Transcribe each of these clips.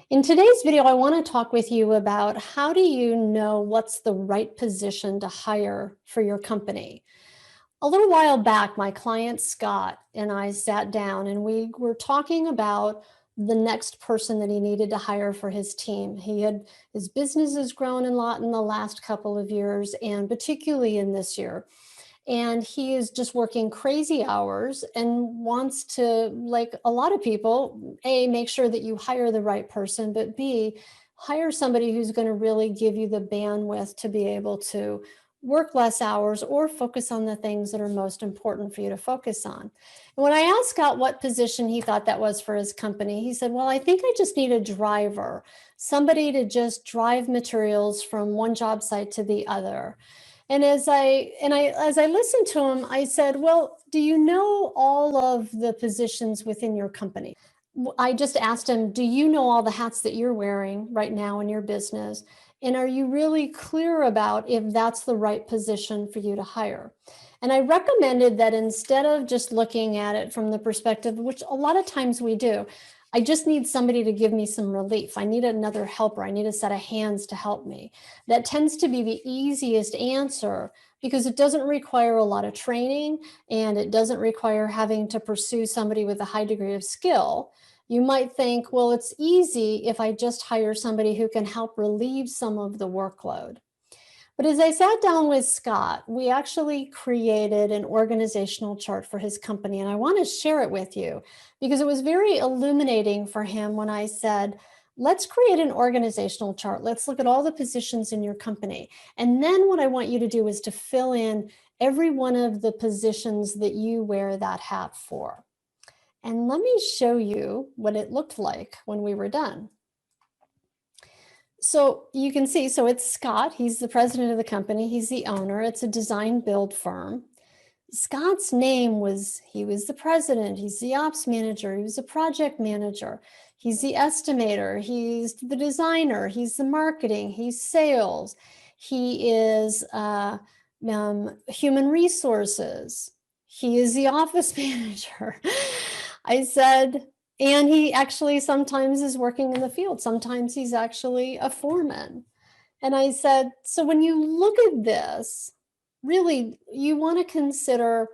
In today's video, I want to talk with you about how do you know what's the right position to hire for your company. A little while back, my client Scott and I sat down and we were talking about the next person that he needed to hire for his team. His business has grown a lot in the last couple of years, and particularly in this year. And he is just working crazy hours and wants to, like a lot of people, A, make sure that you hire the right person, but B, hire somebody who's going to really give you the bandwidth to be able to work less hours or focus on the things that are most important for you to focus on. And when I asked Scott what position he thought that was for his company, he said, well, I think I just need a driver, somebody to just drive materials from one job site to the other. And as I listened to him, I said, "Well, do you know all of the positions within your company?" I just asked him, "Do you know all the hats that you're wearing right now in your business? And are you really clear about if that's the right position for you to hire?" And I recommended that instead of just looking at it from the perspective, which a lot of times we do, I just need somebody to give me some relief. I need another helper. I need a set of hands to help me. That tends to be the easiest answer because it doesn't require a lot of training and it doesn't require having to pursue somebody with a high degree of skill. You might think, well, it's easy if I just hire somebody who can help relieve some of the workload. But as I sat down with Scott, we actually created an organizational chart for his company. And I want to share it with you because it was very illuminating for him when I said, let's create an organizational chart. Let's look at all the positions in your company. And then what I want you to do is to fill in every one of the positions that you wear that hat for. And let me show you what it looked like when we were done. So you can see, so it's Scott. He's the president of the company. He's the owner. It's a design build firm. Scott's name was, he was the president. He's the ops manager. He was a project manager. He's the estimator. He's the designer. He's the marketing. He's sales. He is human resources. He is the office manager. I said, and he actually sometimes is working in the field. Sometimes he's actually a foreman. And I said, so when you look at this, really, you want to consider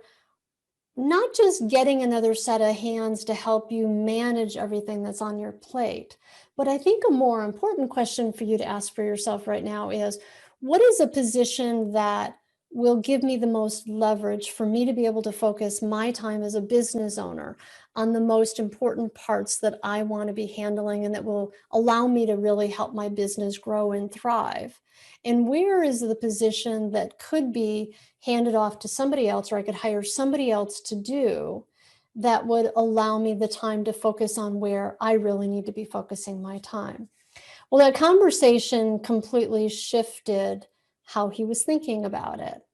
not just getting another set of hands to help you manage everything that's on your plate, but I think a more important question for you to ask for yourself right now is, what is a position that will give me the most leverage for me to be able to focus my time as a business owner on the most important parts that I want to be handling and that will allow me to really help my business grow and thrive? And where is the position that could be handed off to somebody else, or I could hire somebody else to do that would allow me the time to focus on where I really need to be focusing my time? Well, that conversation completely shifted how he was thinking about it.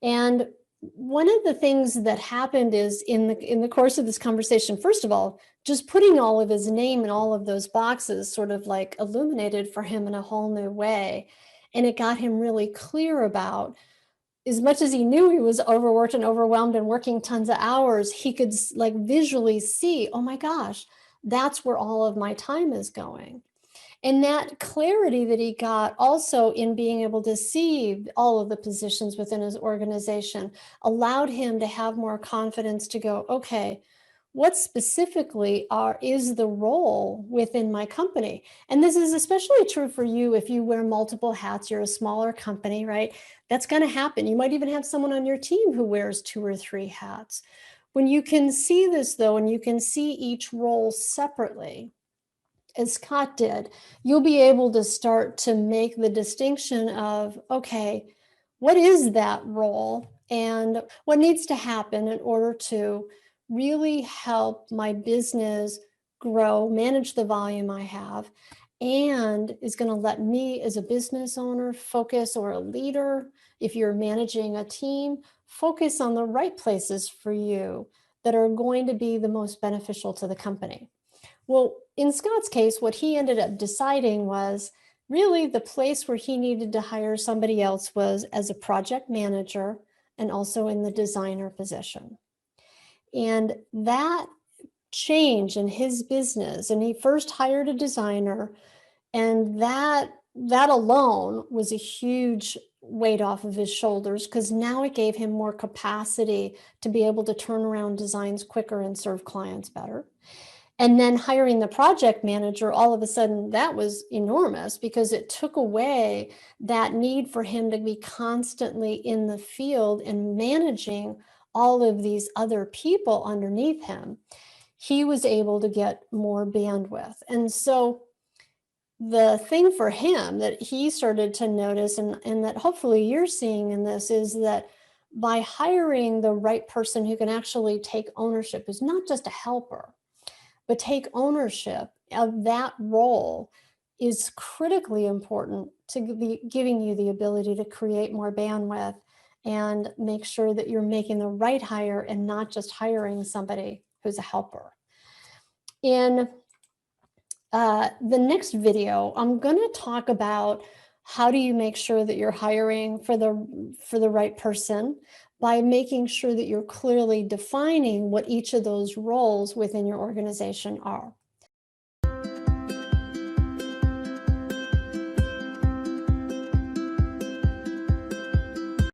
And one of the things that happened is in the course of this conversation, first of all, just putting all of his name in all of those boxes sort of like illuminated for him in a whole new way. And it got him really clear about, as much as he knew he was overworked and overwhelmed and working tons of hours, he could like visually see, oh my gosh, that's where all of my time is going. And that clarity that he got also in being able to see all of the positions within his organization allowed him to have more confidence to go, okay, what specifically is the role within my company? And this is especially true for you if you wear multiple hats, you're a smaller company, right? That's going to happen. You might even have someone on your team who wears 2 or 3 hats. When you can see this though, and you can see each role separately, as Scott did, you'll be able to start to make the distinction of, okay, what is that role and what needs to happen in order to really help my business grow, manage the volume I have, and is going to let me as a business owner focus, or a leader, if you're managing a team, focus on the right places for you that are going to be the most beneficial to the company. Well, in Scott's case, what he ended up deciding was really the place where he needed to hire somebody else was as a project manager and also in the designer position. And that change in his business, and he first hired a designer, and that alone was a huge weight off of his shoulders, because now it gave him more capacity to be able to turn around designs quicker and serve clients better. And then hiring the project manager, all of a sudden, that was enormous because it took away that need for him to be constantly in the field and managing all of these other people underneath him. He was able to get more bandwidth. And so the thing for him that he started to notice, and that hopefully you're seeing in this, is that by hiring the right person who can actually take ownership, who's not just a helper, but take ownership of that role, is critically important to be giving you the ability to create more bandwidth and make sure that you're making the right hire and not just hiring somebody who's a helper. In the next video, I'm going to talk about how do you make sure that you're hiring for the right person by making sure that you're clearly defining what each of those roles within your organization are.